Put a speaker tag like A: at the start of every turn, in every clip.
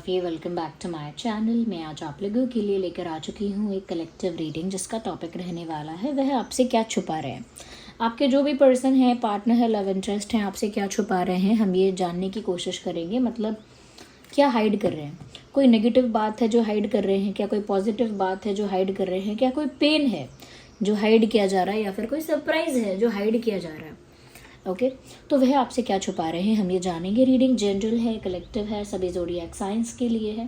A: Love you. Welcome back to my channel. मैं आज आप लोगों के लिए लेकर आ चुकी हूँ एक कलेक्टिव रीडिंग जिसका टॉपिक रहने वाला है वह आपसे क्या छुपा रहे हैं। आपके जो भी पर्सन है, पार्टनर है, लव इंटरेस्ट है, आपसे क्या छुपा रहे हैं हम ये जानने की कोशिश करेंगे। मतलब क्या हाइड कर रहे हैं। कोई नेगेटिव बात है जो हाइड कर रहे हैं क्या, कोई पॉजिटिव बात है जो हाइड कर रहे हैं क्या, कोई पेन है जो हाइड किया जा रहा है या फिर कोई सरप्राइज है जो हाइड किया जा रहा है। ओके तो वह आपसे क्या छुपा रहे हैं हम ये जानेंगे। रीडिंग जनरल है, कलेक्टिव है, सभी ज़ोडिएक साइंस के लिए है,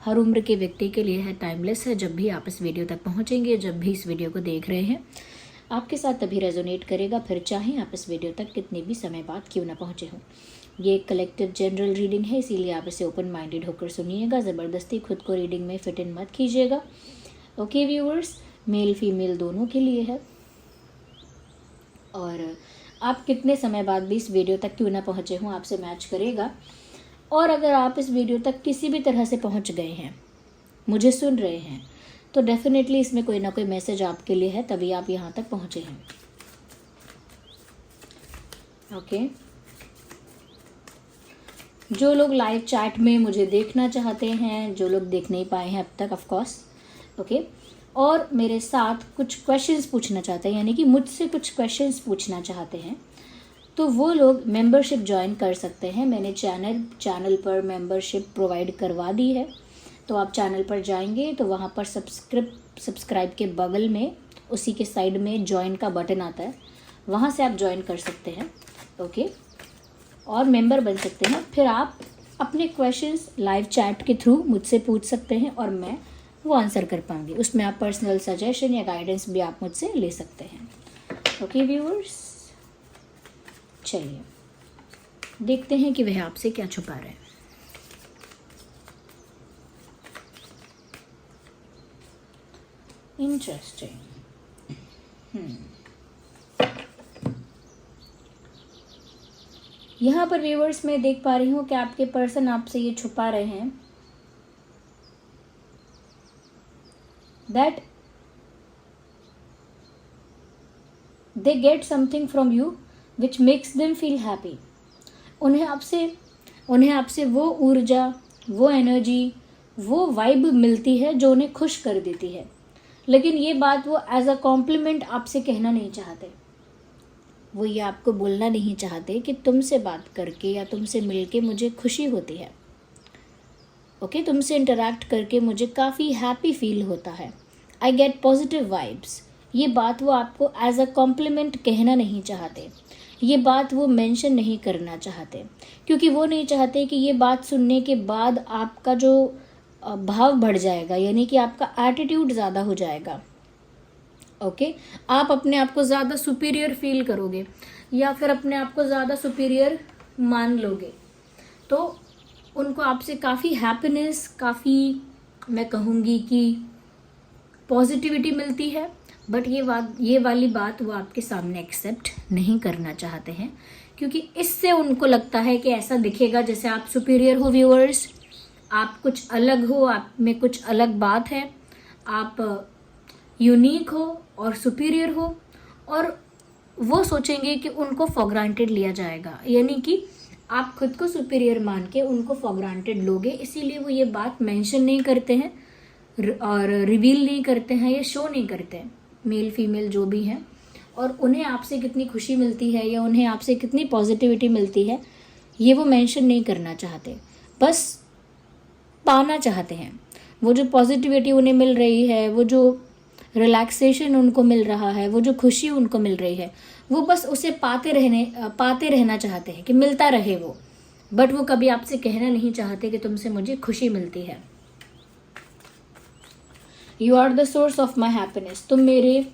A: हर उम्र के व्यक्ति के लिए है, टाइमलेस है। जब भी आप इस वीडियो तक पहुंचेंगे, जब भी इस वीडियो को देख रहे हैं, आपके साथ तभी रेजोनेट करेगा, फिर चाहे आप इस वीडियो तक कितने भी समय बाद क्यों ना पहुंचे हों। ये एक कलेक्टिव जनरल रीडिंग है, इसीलिए आप इसे ओपन माइंडेड होकर सुनिएगा। ज़बरदस्ती खुद को रीडिंग में फिट इन मत कीजिएगा। ओके व्यूअर्स, मेल फीमेल दोनों के लिए है। और आप कितने समय बाद भी इस वीडियो तक क्यों ना पहुँचे हों आपसे मैच करेगा। और अगर आप इस वीडियो तक किसी भी तरह से पहुँच गए हैं, मुझे सुन रहे हैं, तो डेफिनेटली इसमें कोई ना कोई मैसेज आपके लिए है, तभी आप यहाँ तक पहुँचे हैं। ओके जो लोग लाइव चैट में मुझे देखना चाहते हैं, जो लोग देख नहीं पाए हैं अब तक, ऑफ कोर्स ओके, और मेरे साथ कुछ क्वेश्चंस पूछना चाहते हैं, यानी कि मुझसे कुछ क्वेश्चंस पूछना चाहते हैं, तो वो लोग मेंबरशिप ज्वाइन कर सकते हैं। मैंने चैनल पर मेंबरशिप प्रोवाइड करवा दी है। तो आप चैनल पर जाएंगे तो वहाँ पर सब्सक्राइब के बगल में उसी के साइड में ज्वाइन का बटन आता है, वहाँ से आप ज्वाइन कर सकते हैं। ओके और मेंबर बन सकते हैं। फिर आप अपने क्वेश्चंस लाइव चैट के थ्रू मुझसे पूछ सकते हैं और मैं वो आंसर कर पाऊंगी। उसमें आप पर्सनल सजेशन या गाइडेंस भी आप मुझसे ले सकते हैं। ओके व्यूअर्स, चलिए देखते हैं कि वह आपसे क्या छुपा रहे हैं। इंटरेस्टिंग। यहाँ पर व्यूअर्स मैं देख पा रही हूँ कि आपके पर्सन आपसे ये छुपा रहे हैं that they get something from you which makes them feel happy। उन्हें आपसे वो ऊर्जा, वो एनर्जी, वो वाइब मिलती है जो उन्हें खुश कर देती है। लेकिन ये बात वो एज अ कॉम्प्लीमेंट आपसे कहना नहीं चाहते। वो ये आपको बोलना नहीं चाहते कि तुमसे बात करके या तुमसे मिलके मुझे खुशी होती है। ओके तुमसे इंटरैक्ट करके मुझे काफ़ी हैप्पी फील होता है। I get positive vibes. ये बात वो आपको एज अ कॉम्प्लीमेंट कहना नहीं चाहते। ये बात वो मेंशन नहीं करना चाहते, क्योंकि वो नहीं चाहते कि ये बात सुनने के बाद आपका जो भाव बढ़ जाएगा, यानी कि आपका एटीट्यूड ज़्यादा हो जाएगा। ओके आप अपने आप को ज़्यादा सुपीरियर फील करोगे या फिर अपने आप को ज़्यादा सुपीरियर मान लोगे। तो उनको आपसे काफ़ी हैप्पीनेस, काफ़ी मैं कहूँगी कि पॉजिटिविटी मिलती है, बट ये वाली बात वो आपके सामने एक्सेप्ट नहीं करना चाहते हैं, क्योंकि इससे उनको लगता है कि ऐसा दिखेगा जैसे आप सुपीरियर हो। व्यूअर्स, आप कुछ अलग हो, आप में कुछ अलग बात है, आप यूनिक हो और सुपीरियर हो, और वो सोचेंगे कि उनको फॉर ग्रांटेड लिया जाएगा, यानी कि आप खुद को सुपीरियर मान के उनको फॉर ग्रांटेड लोगे। इसीलिए वो ये बात मेंशन नहीं करते हैं और रिवील नहीं करते हैं या शो नहीं करते हैं, मेल फीमेल जो भी हैं। और उन्हें आपसे कितनी खुशी मिलती है या उन्हें आपसे कितनी पॉजिटिविटी मिलती है ये वो मेंशन नहीं करना चाहते, बस पाना चाहते हैं। वो जो पॉजिटिविटी उन्हें मिल रही है, वो जो रिलैक्सेशन उनको मिल रहा है, वो जो खुशी उनको मिल रही है, वो बस उसे पाते रहना चाहते हैं कि मिलता रहे वो। बट वो कभी आपसे कहना नहीं चाहते कि तुमसे मुझे खुशी मिलती है। You are the source of my happiness. तुम मेरे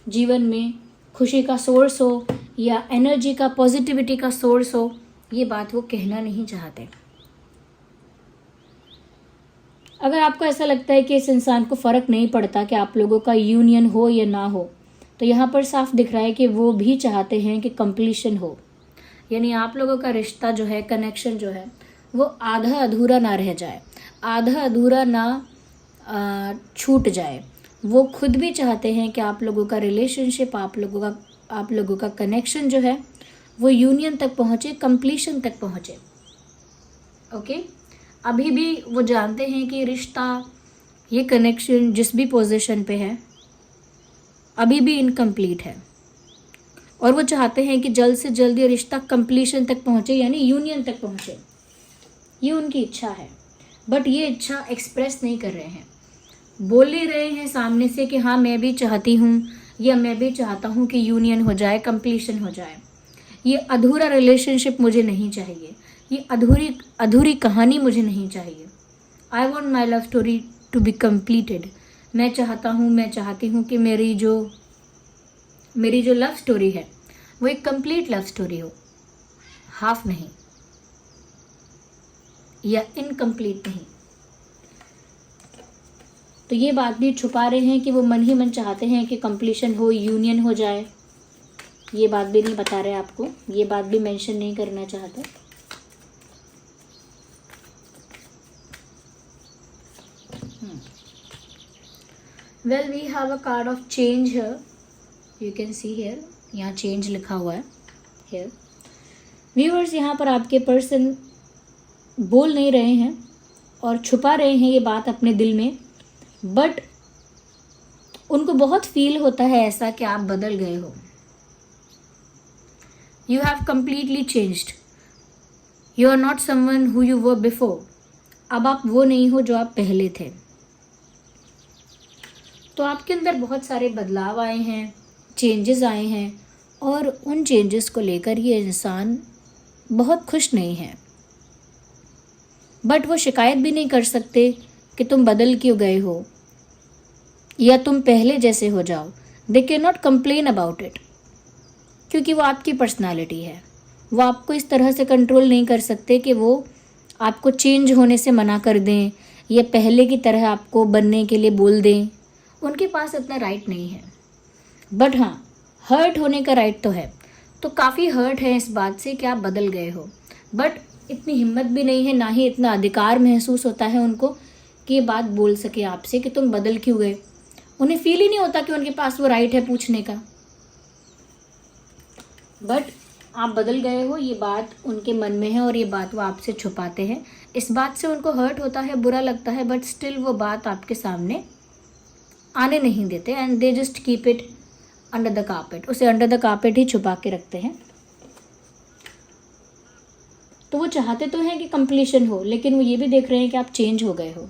A: जीवन में खुशी का सोर्स हो या एनर्जी का, पॉजिटिविटी का सोर्स हो, ये बात वो कहना नहीं चाहते। अगर आपको ऐसा लगता है कि इस इंसान को फ़र्क नहीं पड़ता कि आप लोगों का यूनियन हो या ना हो, तो यहाँ पर साफ दिख रहा है कि वो भी चाहते हैं कि कंप्लीशन हो, यानी आप लोगों का रिश्ता जो है, कनेक्शन जो है, वो आधा अधूरा ना रह जाए, आधा अधूरा ना छूट जाए। वो खुद भी चाहते हैं कि आप लोगों का रिलेशनशिप, आप लोगों का कनेक्शन जो है वो यूनियन तक पहुँचे, कंप्लीशन तक पहुँचे। ओके अभी भी वो जानते हैं कि रिश्ता, ये कनेक्शन जिस भी पोजीशन पे है अभी भी इनकम्प्लीट है, और वो चाहते हैं कि जल्द से जल्द ये रिश्ता कंप्लीशन तक पहुँचे, यानी यूनियन तक पहुँचे। ये उनकी इच्छा है, बट ये इच्छा एक्सप्रेस नहीं कर रहे हैं। बोल ही रहे हैं सामने से कि हाँ मैं भी चाहती हूँ, या मैं भी चाहता हूँ कि यूनियन हो जाए, कंप्लीशन हो जाए। ये अधूरा रिलेशनशिप मुझे नहीं चाहिए, ये अधूरी कहानी मुझे नहीं चाहिए। I want my love story to be completed. मैं चाहती हूँ कि मेरी जो लव स्टोरी है वो एक कंप्लीट लव स्टोरी हो, हाफ नहीं या इनकम्प्लीट नहीं। तो ये बात भी छुपा रहे हैं कि वो मन ही मन चाहते हैं कि कंप्लीशन हो, यूनियन हो जाए। ये बात भी नहीं बता रहे आपको, ये बात भी मेंशन नहीं करना चाहते। Well we have a card of change here, you can see here, यहाँ चेंज लिखा हुआ है हियर। व्यूअर्स, यहाँ पर आपके पर्सन बोल नहीं रहे हैं और छुपा रहे हैं ये बात अपने दिल में, बट उनको बहुत फील होता है ऐसा कि आप बदल गए हो। You have completely changed, you are not someone who you were before. अब आप वो नहीं हो जो आप पहले थे। तो आपके अंदर बहुत सारे बदलाव आए हैं, चेंजेस आए हैं, और उन चेंजेस को लेकर ये इंसान बहुत खुश नहीं है। बट वो शिकायत भी नहीं कर सकते कि तुम बदल क्यों गए हो या तुम पहले जैसे हो जाओ। They can not complain about it, क्योंकि वो आपकी पर्सनालिटी है। वो आपको इस तरह से कंट्रोल नहीं कर सकते कि वो आपको चेंज होने से मना कर दें या पहले की तरह आपको बनने के लिए बोल दें। उनके पास इतना राइट नहीं है। बट हाँ, हर्ट होने का राइट तो है। तो काफ़ी हर्ट है इस बात से कि आप बदल गए हो, बट इतनी हिम्मत भी नहीं है, ना ही इतना अधिकार महसूस होता है उनको कि ये बात बोल सके आपसे कि तुम बदल क्यों गए। उन्हें फील ही नहीं होता कि उनके पास वो राइट है पूछने का। बट आप बदल गए हो, ये बात उनके मन में है और ये बात वो आपसे छुपाते हैं। इस बात से उनको हर्ट होता है, बुरा लगता है, बट स्टिल वो बात आपके सामने आने नहीं देते and they just keep it under the carpet. उसे अंडर द कार्पेट ही छुपा के रखते हैं। तो वो चाहते तो हैं कि कंप्लीशन हो, लेकिन वो ये भी देख रहे हैं कि आप चेंज हो गए हो।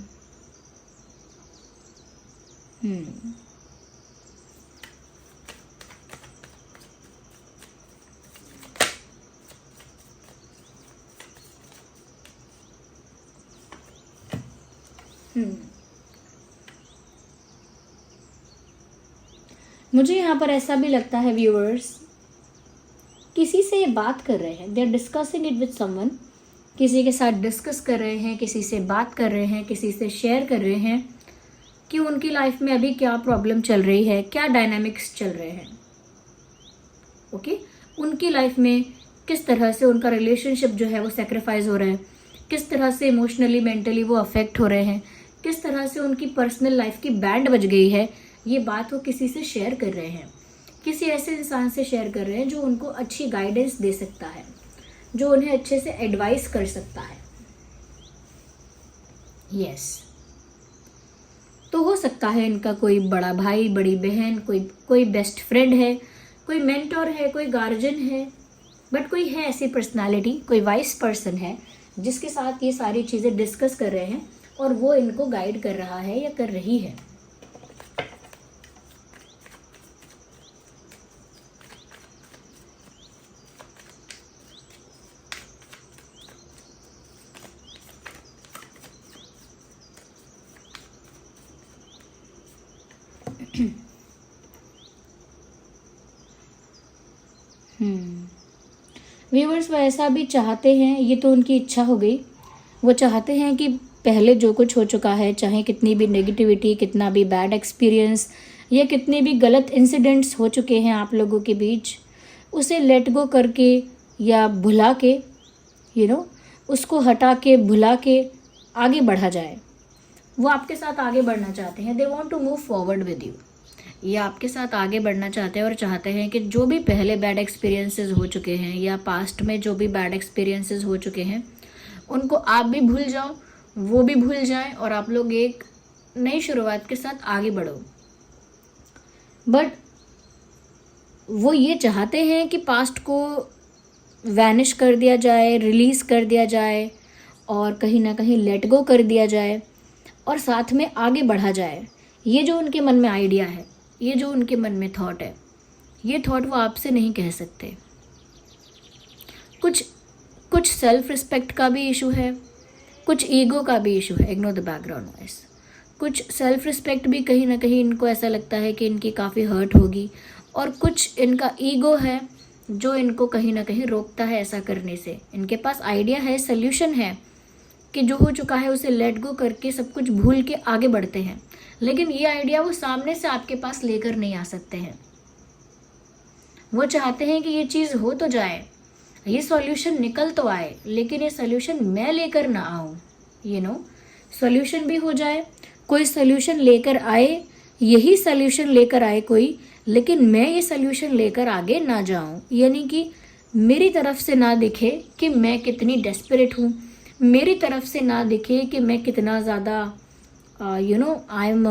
A: मुझे यहाँ पर ऐसा भी लगता है व्यूअर्स, किसी से बात कर रहे हैं, they are discussing it with someone. किसी के साथ डिस्कस कर रहे हैं, किसी से बात कर रहे हैं, किसी से शेयर कर रहे हैं कि उनकी लाइफ में अभी क्या प्रॉब्लम चल रही है, क्या डायनामिक्स चल रहे हैं। ओके, उनकी लाइफ में किस तरह से उनका रिलेशनशिप जो है वो सेक्रीफाइस हो रहा है, किस तरह से इमोशनली मेंटली वो अफेक्ट हो रहे हैं, किस तरह से उनकी पर्सनल लाइफ की बैंड बज गई है। ये बात वो किसी से शेयर कर रहे हैं, किसी ऐसे इंसान से शेयर कर रहे हैं जो उनको अच्छी गाइडेंस दे सकता है, जो उन्हें अच्छे से एडवाइस कर सकता है। यस, तो हो सकता है इनका कोई बड़ा भाई, बड़ी बहन, कोई बेस्ट फ्रेंड है, कोई मेंटोर है, कोई गार्जियन है, बट कोई है ऐसी पर्सनालिटी, कोई वाइस पर्सन है जिसके साथ ये सारी चीज़ें डिस्कस कर रहे हैं और वो इनको गाइड कर रहा है या कर रही है। व्यूअर्स, वो ऐसा भी चाहते हैं, ये तो उनकी इच्छा हो गई। वो चाहते हैं कि पहले जो कुछ हो चुका है, चाहे कितनी भी नेगेटिविटी, कितना भी बैड एक्सपीरियंस या कितने भी गलत इंसिडेंट्स हो चुके हैं आप लोगों के बीच, उसे लेट गो करके या भुला के, उसको हटा के, भुला के आगे बढ़ा जाए। वो आपके साथ आगे बढ़ना चाहते हैं। They want to move forward with you. ये आपके साथ आगे बढ़ना चाहते हैं और चाहते हैं कि जो भी पहले बैड एक्सपीरियंसेस हो चुके हैं या पास्ट में जो भी बैड एक्सपीरियंसेस हो चुके हैं, उनको आप भी भूल जाओ वो भी भूल जाएं और आप लोग एक नई शुरुआत के साथ आगे बढ़ो। बट वो ये चाहते हैं कि पास्ट को वैनिश कर दिया जाए, रिलीज़ कर दिया जाए और कहीं ना कहीं लेट गो कर दिया जाए और साथ में आगे बढ़ा जाए। ये जो उनके मन में आइडिया है, ये जो उनके मन में थॉट है, ये थॉट वो आपसे नहीं कह सकते। कुछ सेल्फ रिस्पेक्ट का भी इशू है, कुछ ईगो का भी इशू है। Ignore the background noise. कुछ सेल्फ रिस्पेक्ट भी कहीं ना कहीं इनको ऐसा लगता है कि इनकी काफ़ी हर्ट होगी, और कुछ इनका ईगो है जो इनको कहीं ना कहीं रोकता है ऐसा करने से। इनके पास आइडिया है, सल्यूशन है कि जो हो चुका है उसे लेट गो करके सब कुछ भूल के आगे बढ़ते हैं, लेकिन ये आइडिया वो सामने से आपके पास लेकर नहीं आ सकते हैं। वो चाहते हैं कि ये चीज़ हो तो जाए, ये सॉल्यूशन निकल तो आए, लेकिन ये सॉल्यूशन मैं लेकर ना आऊँ। सॉल्यूशन भी हो जाए, कोई सॉल्यूशन लेकर आए, यही सॉल्यूशन लेकर आए कोई, लेकिन मैं ये सॉल्यूशन लेकर आगे ना जाऊँ। यानी कि मेरी तरफ से ना दिखे कि मैं कितनी डेस्परेट हूँ, मेरी तरफ से ना दिखे कि मैं कितना ज़्यादा I am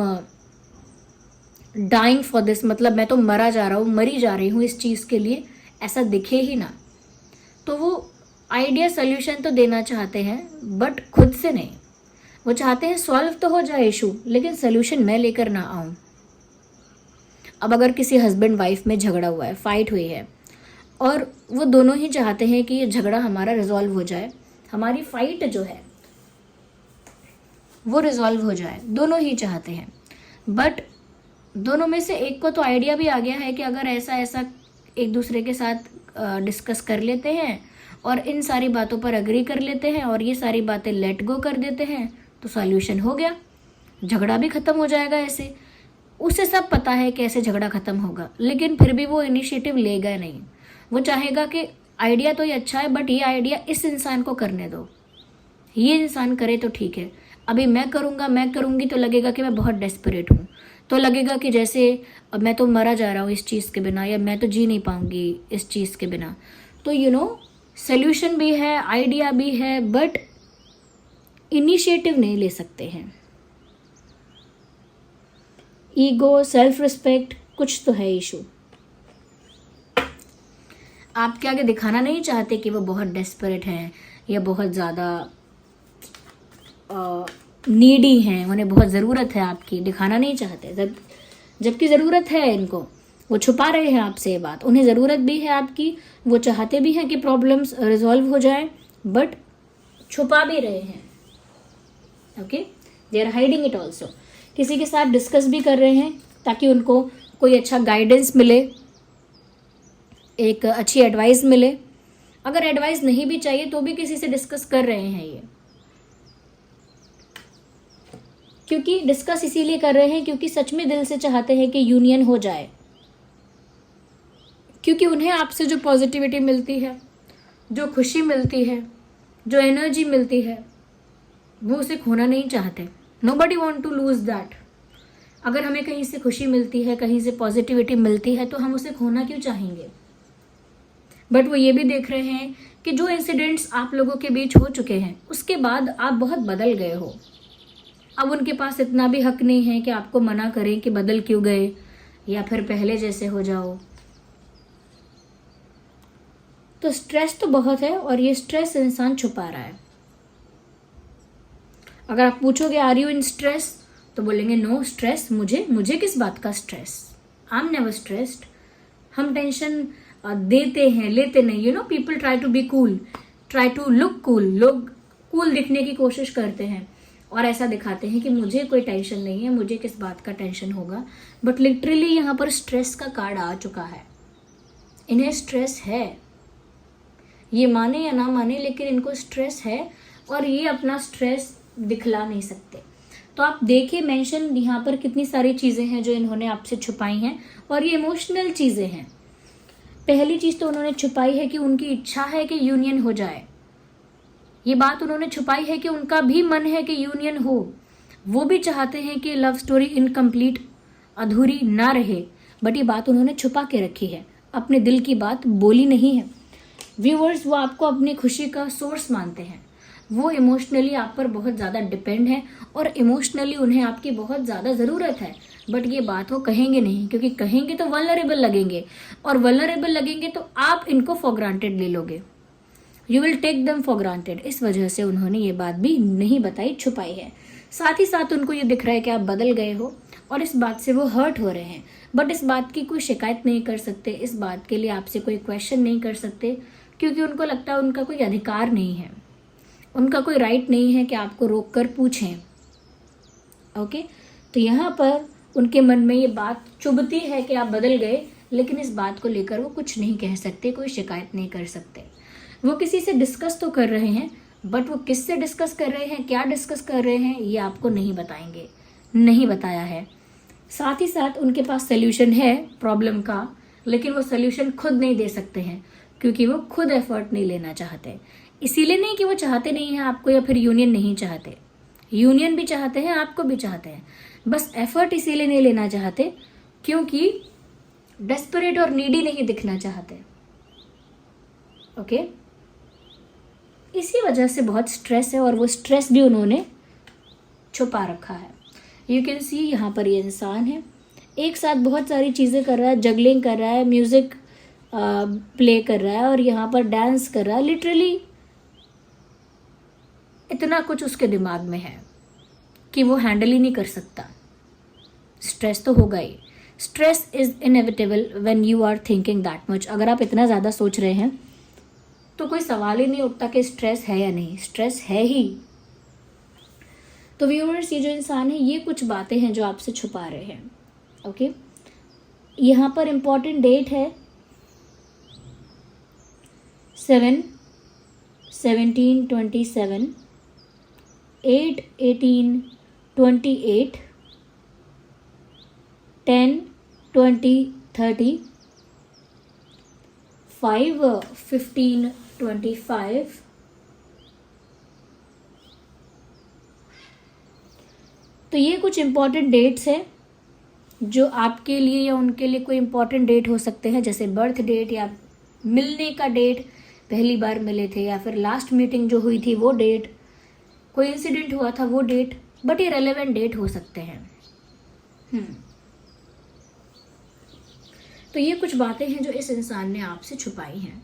A: dying for this, मतलब मैं तो मरा जा रहा हूँ, मरी जा रही हूँ इस चीज़ के लिए, ऐसा दिखे ही ना। तो वो आइडिया सॉल्यूशन तो देना चाहते हैं बट खुद से नहीं। वो चाहते हैं सॉल्व तो हो जाए इशू, लेकिन सॉल्यूशन मैं लेकर ना आऊँ। अब अगर किसी हस्बैंड वाइफ में झगड़ा हुआ है, फाइट हुई है, और वो दोनों ही चाहते हैं कि ये झगड़ा हमारा रिजॉल्व हो जाए, हमारी फाइट जो है वो रिजॉल्व हो जाए, दोनों ही चाहते हैं। बट दोनों में से एक को तो आइडिया भी आ गया है कि अगर ऐसा ऐसा एक दूसरे के साथ डिस्कस कर लेते हैं और इन सारी बातों पर अग्री कर लेते हैं और ये सारी बातें लेट गो कर देते हैं तो सॉल्यूशन हो गया, झगड़ा भी ख़त्म हो जाएगा। ऐसे उसे सब पता है कैसे झगड़ा ख़त्म होगा, लेकिन फिर भी वो इनिशिएटिव लेगा नहीं। वो चाहेगा कि आइडिया तो ये अच्छा है बट ये आइडिया इस इंसान को करने दो, ये इंसान करे तो ठीक है। अभी मैं करूँगी तो लगेगा कि मैं बहुत डेस्परेट हूँ, तो लगेगा कि जैसे अब मैं तो मरा जा रहा हूँ इस चीज़ के बिना, या मैं तो जी नहीं पाऊँगी इस चीज़ के बिना। तो सल्यूशन भी है, आइडिया भी है, बट इनिशिएटिव नहीं ले सकते हैं। ईगो, सेल्फ रिस्पेक्ट, कुछ तो है इशू। आपके आगे दिखाना नहीं चाहते कि वो बहुत डेस्परेट हैं या बहुत ज़्यादा नीडी हैं, उन्हें बहुत ज़रूरत है आपकी, दिखाना नहीं चाहते। जबकि ज़रूरत है इनको, वो छुपा रहे हैं आपसे ये बात। उन्हें ज़रूरत भी है आपकी, वो चाहते भी हैं कि प्रॉब्लम्स रिजॉल्व हो जाए, बट छुपा भी रहे हैं। Okay, they are hiding it also. किसी के साथ डिस्कस भी कर रहे हैं ताकि उनको कोई अच्छा गाइडेंस मिले, एक अच्छी एडवाइस मिले। अगर एडवाइस नहीं भी चाहिए तो भी किसी से डिस्कस कर रहे हैं ये, क्योंकि डिस्कस इसीलिए कर रहे हैं क्योंकि सच में दिल से चाहते हैं कि यूनियन हो जाए, क्योंकि उन्हें आपसे जो पॉजिटिविटी मिलती है, जो खुशी मिलती है, जो एनर्जी मिलती है, वो उसे खोना नहीं चाहते। Nobody want to lose that. अगर हमें कहीं से खुशी मिलती है, कहीं से पॉजिटिविटी मिलती है, तो हम उसे खोना क्यों चाहेंगे। बट वो ये भी देख रहे हैं कि जो इंसिडेंट्स आप लोगों के बीच हो चुके हैं उसके बाद आप बहुत बदल गए हो। अब उनके पास इतना भी हक नहीं है कि आपको मना करें कि बदल क्यों गए या फिर पहले जैसे हो जाओ। तो स्ट्रेस तो बहुत है और ये स्ट्रेस इंसान छुपा रहा है। अगर आप पूछोगे आर यू इन स्ट्रेस, तो बोलेंगे नो स्ट्रेस, मुझे किस बात का stress, I am never stressed. हम टेंशन देते हैं, लेते नहीं। People try to be cool, try to look cool. लोग कूल दिखने की कोशिश करते हैं और ऐसा दिखाते हैं कि मुझे कोई टेंशन नहीं है, मुझे किस बात का टेंशन होगा। बट लिटरली यहाँ पर स्ट्रेस का कार्ड आ चुका है। इन्हें स्ट्रेस है, ये माने या ना माने, लेकिन इनको स्ट्रेस है और ये अपना स्ट्रेस दिखला नहीं सकते। तो आप देखिए मेंशन यहाँ पर कितनी सारी चीज़ें हैं जो इन्होंने आपसे छुपाई हैं, और ये इमोशनल चीज़ें हैं। पहली चीज़ तो उन्होंने छुपाई है कि उनकी इच्छा है कि यूनियन हो जाए। ये बात उन्होंने छुपाई है कि उनका भी मन है कि यूनियन हो। वो भी चाहते हैं कि लव स्टोरी इनकम्प्लीट, अधूरी ना रहे, बट ये बात उन्होंने छुपा के रखी है, अपने दिल की बात बोली नहीं है। व्यूअर्स, वो आपको अपनी खुशी का सोर्स मानते हैं, वो इमोशनली आप पर बहुत ज़्यादा डिपेंड है और इमोशनली उन्हें आपकी बहुत ज़्यादा ज़रूरत है, बट ये बात वो कहेंगे नहीं, क्योंकि कहेंगे तो वल्नरेबल लगेंगे, और वल्नरेबल लगेंगे तो आप इनको फॉर ग्रांटेड ले लोगे, you will take them for granted. इस वजह से उन्होंने ये बात भी नहीं बताई, छुपाई है। साथ ही साथ उनको ये दिख रहा है कि आप बदल गए हो और इस बात से वो हर्ट हो रहे हैं, बट इस बात की कोई शिकायत नहीं कर सकते, इस बात के लिए आपसे कोई क्वेश्चन नहीं कर सकते, क्योंकि उनको लगता है उनका कोई अधिकार नहीं है, उनका कोई राइट नहीं है कि आपको रोक कर पूछें। ओके, तो यहाँ पर उनके मन में ये बात चुभती है कि आप बदल गए, लेकिन इस बात को लेकर वो कुछ नहीं कह सकते, कोई शिकायत नहीं कर सकते। वो किसी से डिस्कस तो कर रहे हैं, बट वो किससे डिस्कस कर रहे हैं, क्या डिस्कस कर रहे हैं, ये आपको नहीं बताएंगे, नहीं बताया है। साथ ही साथ उनके पास सोल्यूशन है प्रॉब्लम का, लेकिन वो सोल्यूशन खुद नहीं दे सकते हैं, क्योंकि वो खुद एफर्ट नहीं लेना चाहते। इसीलिए नहीं कि वो चाहते नहीं हैं आपको, या फिर यूनियन नहीं चाहते, यूनियन भी चाहते हैं, आपको भी चाहते हैं, बस एफर्ट इसीलिए नहीं लेना चाहते क्योंकि डेस्परेट और नीडी नहीं दिखना चाहते। ओके, इसी वजह से बहुत स्ट्रेस है, और वो स्ट्रेस भी उन्होंने छुपा रखा है। यू कैन सी यहाँ पर ये इंसान है, एक साथ बहुत सारी चीज़ें कर रहा है, जगलिंग कर रहा है, म्यूज़िक प्ले कर रहा है, और यहाँ पर डांस कर रहा है। लिटरली इतना कुछ उसके दिमाग में है कि वो हैंडल ही नहीं कर सकता। स्ट्रेस तो होगा ही, stress is inevitable when you are thinking that much. अगर आप इतना ज़्यादा सोच रहे हैं तो कोई सवाल ही नहीं उठता कि स्ट्रेस है या नहीं, स्ट्रेस है ही। तो व्यूअर्स, ये जो इंसान है, ये कुछ बातें हैं जो आपसे छुपा रहे हैं। ओके, यहाँ पर इम्पॉर्टेंट डेट है 7/17/27, 8/18/28, 10/20/30, 5/15/25, तो ये कुछ इम्पॉर्टेंट डेट्स हैं जो आपके लिए या उनके लिए कोई इम्पॉर्टेंट डेट हो सकते हैं, जैसे बर्थ डेट या मिलने का डेट, पहली बार मिले थे, या फिर लास्ट मीटिंग जो हुई थी वो डेट, कोई इंसिडेंट हुआ था वो डेट, बट ये रेलेवेंट डेट हो सकते हैं। तो ये कुछ बातें हैं जो इस इंसान ने आपसे छुपाई हैं।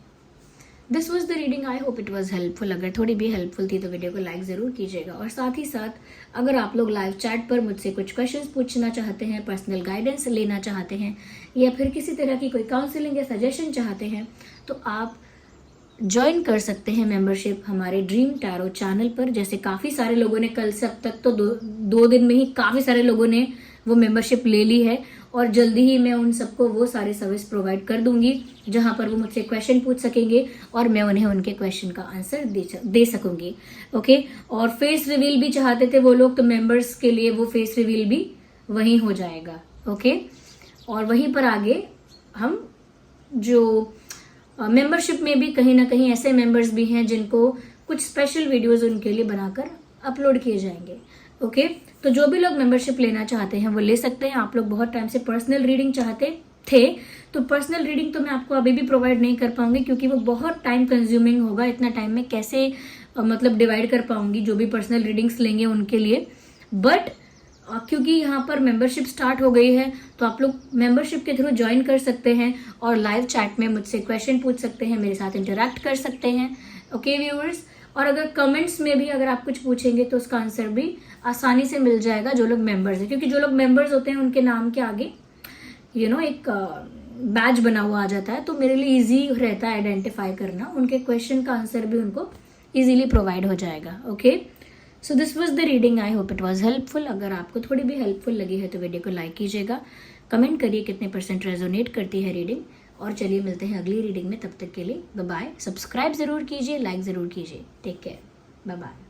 A: This was the reading, I hope it was helpful. अगर थोड़ी भी हेल्पफुल थी तो वीडियो को लाइक ज़रूर कीजिएगा, और साथ ही साथ अगर आप लोग लाइव चैट पर मुझसे कुछ क्वेश्चंस पूछना चाहते हैं, पर्सनल गाइडेंस लेना चाहते हैं, या फिर किसी तरह की कोई काउंसलिंग या सजेशन चाहते हैं, तो आप ज्वाइन कर सकते हैं मेंबरशिप हमारे ड्रीम टैरो चैनल पर। जैसे काफ़ी सारे लोगों ने, कल से अब तक तो दो दिन में ही काफ़ी सारे लोगों ने वो मेंबरशिप ले ली है, और जल्दी ही मैं उन सबको वो सारे सर्विस प्रोवाइड कर दूंगी जहां पर वो मुझसे क्वेश्चन पूछ सकेंगे और मैं उन्हें उनके क्वेश्चन का आंसर दे सकूंगी। ओके, और फेस रिवील भी चाहते थे वो लोग, तो मेंबर्स के लिए वो फेस रिवील भी वहीं हो जाएगा। ओके, और वहीं पर आगे हम जो मेंबरशिप में भी कहीं ना कहीं ऐसे मेंबर्स भी हैं जिनको कुछ स्पेशल वीडियोस उनके लिए बनाकर अपलोड किए जाएंगे। ओके, तो जो भी लोग मेंबरशिप लेना चाहते हैं वो ले सकते हैं। आप लोग बहुत टाइम से पर्सनल रीडिंग चाहते थे, तो पर्सनल रीडिंग तो मैं आपको अभी भी प्रोवाइड नहीं कर पाऊंगी, क्योंकि वो बहुत टाइम कंज्यूमिंग होगा। इतना टाइम में कैसे मतलब डिवाइड कर पाऊंगी जो भी पर्सनल रीडिंग्स लेंगे उनके लिए। बट क्योंकि यहाँ पर मेंबरशिप स्टार्ट हो गई है, तो आप लोग मेंबरशिप के थ्रू ज्वाइन कर सकते हैं और लाइव चैट में मुझसे क्वेश्चन पूछ सकते हैं, मेरे साथ इंटरेक्ट कर सकते हैं। ओके व्यूअर्स, और अगर कमेंट्स में भी अगर आप कुछ पूछेंगे तो उसका आंसर भी आसानी से मिल जाएगा जो लोग मेंबर्स हैं, क्योंकि जो लोग मेंबर्स होते हैं उनके नाम के आगे एक बैज बना हुआ आ जाता है, तो मेरे लिए इजी रहता है आइडेंटिफाई करना। उनके क्वेश्चन का आंसर भी उनको इजीली प्रोवाइड हो जाएगा। Okay, so this was the reading, I hope it was helpful. अगर आपको थोड़ी भी हेल्पफुल लगी है तो वीडियो को लाइक कीजिएगा, कमेंट करिए कितने % रेजोनेट करती है रीडिंग, और चलिए मिलते हैं अगली रीडिंग में। तब तक के लिए बाय बाय। सब्सक्राइब जरूर कीजिए, लाइक जरूर कीजिए। Take care, bye bye.